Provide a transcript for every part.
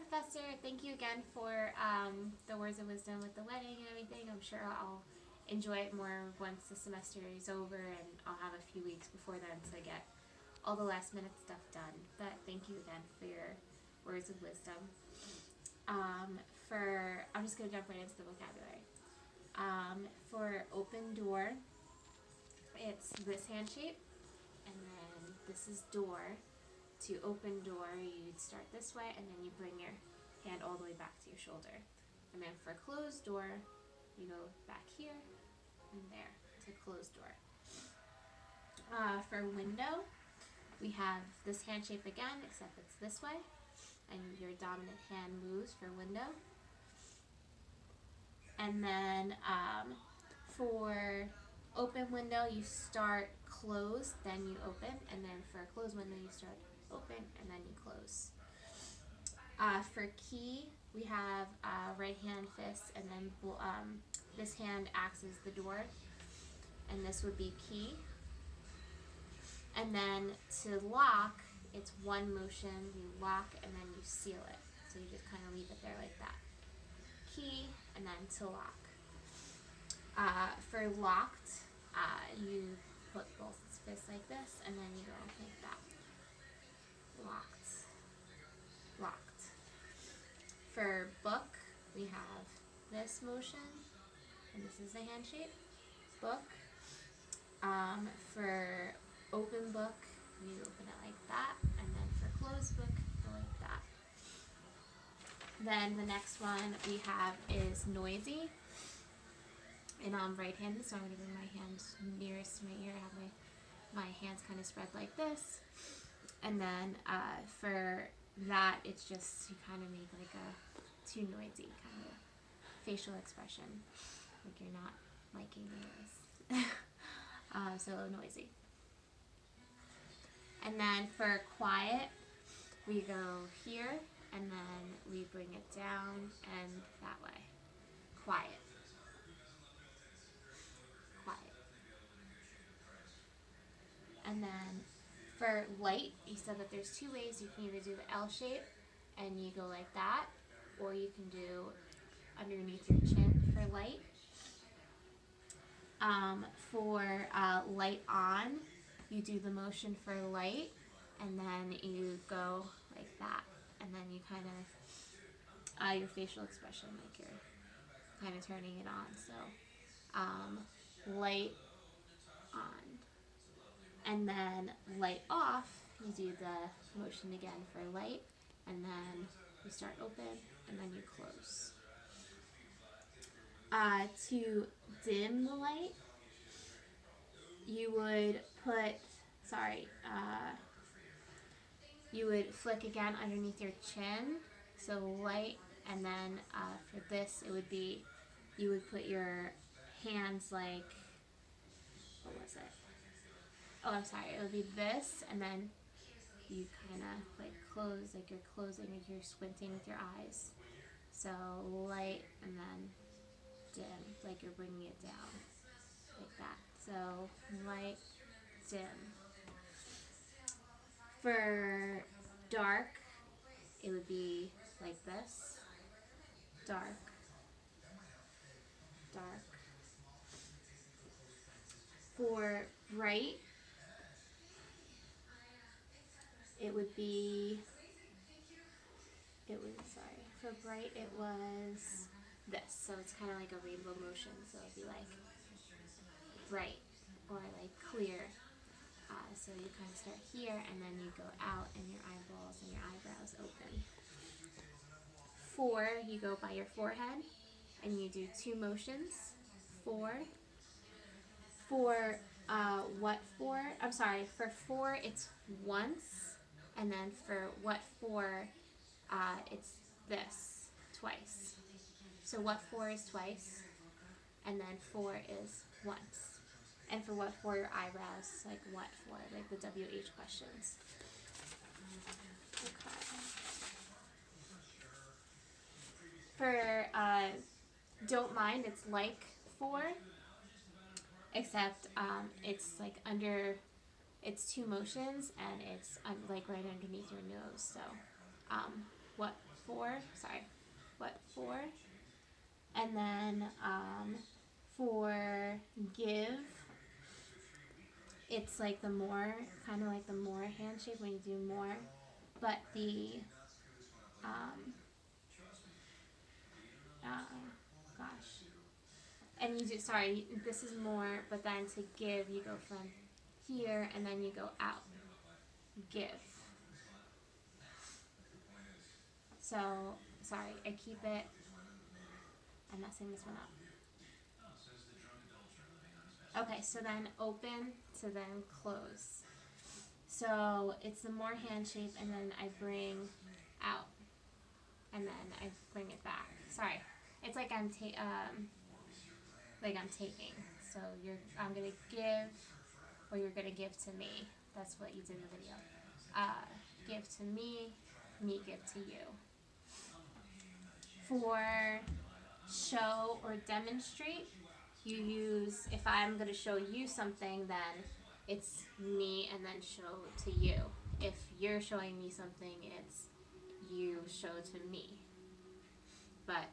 Professor. Thank you again for the words of wisdom with the wedding and everything. I'm sure I'll enjoy it more once the semester is over, and I'll have a few weeks before then to get all the last minute stuff done. But thank you again for your words of wisdom. I'm just going to jump right into the vocabulary. For open door, it's this hand shape, and then this is door. To open door, you'd start this way, and then you bring your hand all the way back to your shoulder. And then for closed door, you go back here and there to closed door. For window, we have this hand shape again, except it's this way, and your dominant hand moves for window. And then for open window, you start closed, then you open, and then for a closed window, you start open, and then you close. For key, we have right hand fist, and then this hand acts as the door, and this would be key. And then to lock, it's one motion, you lock, and then you seal it. So you just kind of leave it there like that. Key, and then to lock. For locked, you put both fists like this, and then you go like that. Locked. Locked. For book, we have this motion, and this is the hand shape. Book. For open book, you open it like that, and then for closed book, go like that. Then the next one we have is noisy. And I'm right-handed, so I'm going to bring my hand nearest to my ear. I have my hands kind of spread like this. And then for that, it's just you kind of make like a too noisy kind of facial expression, like you're not liking this. So noisy. And then for quiet, we go here, and then we bring it down and that way. Quiet. Quiet. And then for light, you said that there's two ways. You can either do the L shape and you go like that, or you can do underneath your chin for light. For light on, you do the motion for light, and then you go like that, and then you kind of your facial expression, like you're kind of turning it on. So light on, and then light off, you do the motion again for light, and then you start open, and then you close. To dim the light, you would you would flick again underneath your chin, so light, and then for this, it would be, you would put your hands like, what was it? Oh, I'm sorry, it would be this, and then you kind of like close, like you're closing, like you're squinting with your eyes. So light, and then dim, like you're bringing it down, like that. So light, dim. For dark, it would be like this. Dark, dark. For bright, it would be, for bright it was this. So it's kind of like a rainbow motion. So it'd be like bright or like clear. So you kind of start here, and then you go out, and your eyeballs and your eyebrows open. 4, you go by your forehead, and you do 2 motions. 4. For what for? I'm sorry. For 4, it's once, and then for what for, it's this twice. So what for is twice, and then 4 is once. And for what for, your eyebrows, like what for, like the WH questions. Okay. For don't mind, it's like for, except it's like under, it's 2 motions, and it's like right underneath your nose. So what for? for, and then for give, it's like the more, kind of like the more hand shape when you do more, but the, um, gosh, and you do, sorry, this is more, but then to give, you go from here, and then you go out, give. So, sorry, I keep it, I'm messing this one up. Okay, so then open to then close. So it's the more hand shape, and then I bring out, and then I bring it back. Sorry, it's like I'm taking. So I'm gonna give, or you're gonna give to me. That's what you did in the video. Give to me give to you. For show or demonstrate, you use, if I'm going to show you something, then it's me and then show to you. If you're showing me something, it's you show to me. But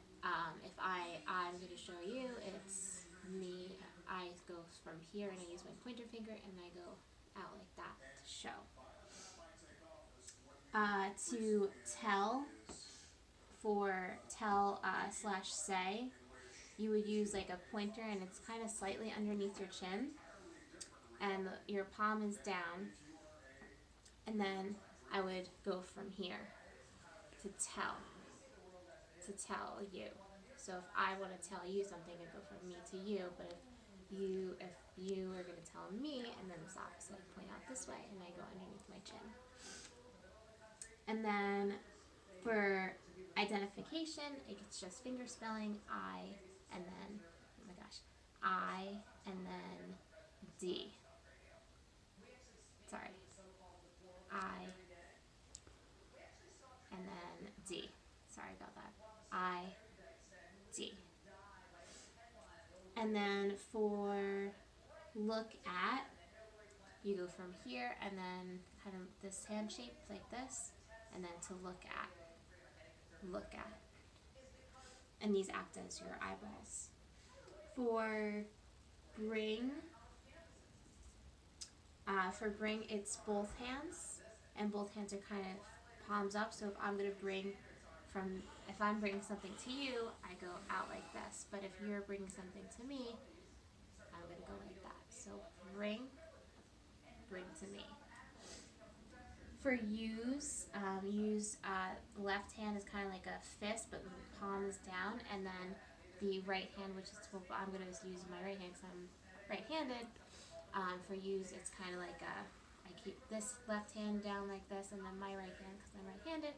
if I'm going to show you, it's me, I go from here and I use my pointer finger and I go out like that to show. To tell, for tell / say, you would use like a pointer and it's kind of slightly underneath your chin and your palm is down, and then I would go from here to tell you. So if I want to tell you something, I go from me to you, but if you are going to tell me, and then it's opposite, I point out this way and I go underneath my chin. And then for identification, it's just finger spelling, I, and then, oh my gosh, I, and then D. Sorry. I, and then D. Sorry about that. I, D. And then for look at, you go from here and then kind of this hand shape like this, and then to look at. And these act as your eyeballs. For bring, it's both hands, and both hands are kind of palms up. So if I'm bringing something to you, I go out like this. But if you're bringing something to me, I'm going to go like that. So bring to me. For use, left hand is kind of like a fist, but the palm is down, and then the right hand, which is, I'm going to use my right hand because I'm right-handed. For use, it's kind of like I keep this left hand down like this, and then my right hand, because I'm right-handed,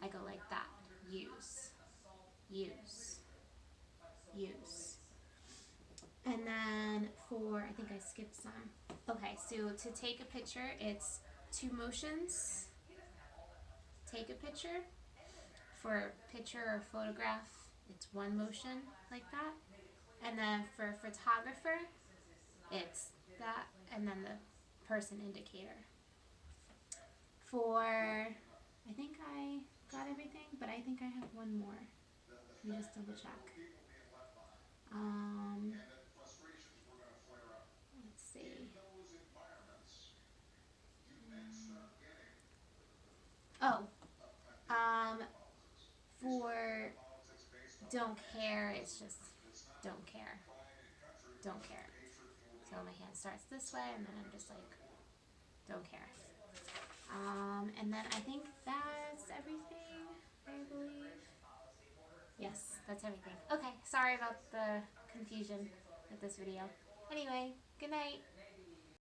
I go like that. Use. And then for, I think I skipped some. Okay, so to take a picture, it's 2 motions. Take a picture. For picture or photograph, it's 1 motion like that. And then for photographer, it's that, and then the person indicator. For, I think I got everything, but I think I have one more. Let me just double check. Let's see. For don't care, it's just don't care. Don't care. So my hand starts this way, and then I'm just like, don't care. And then I think that's everything, I believe. Yes, that's everything. Okay, sorry about the confusion with this video. Anyway, good night.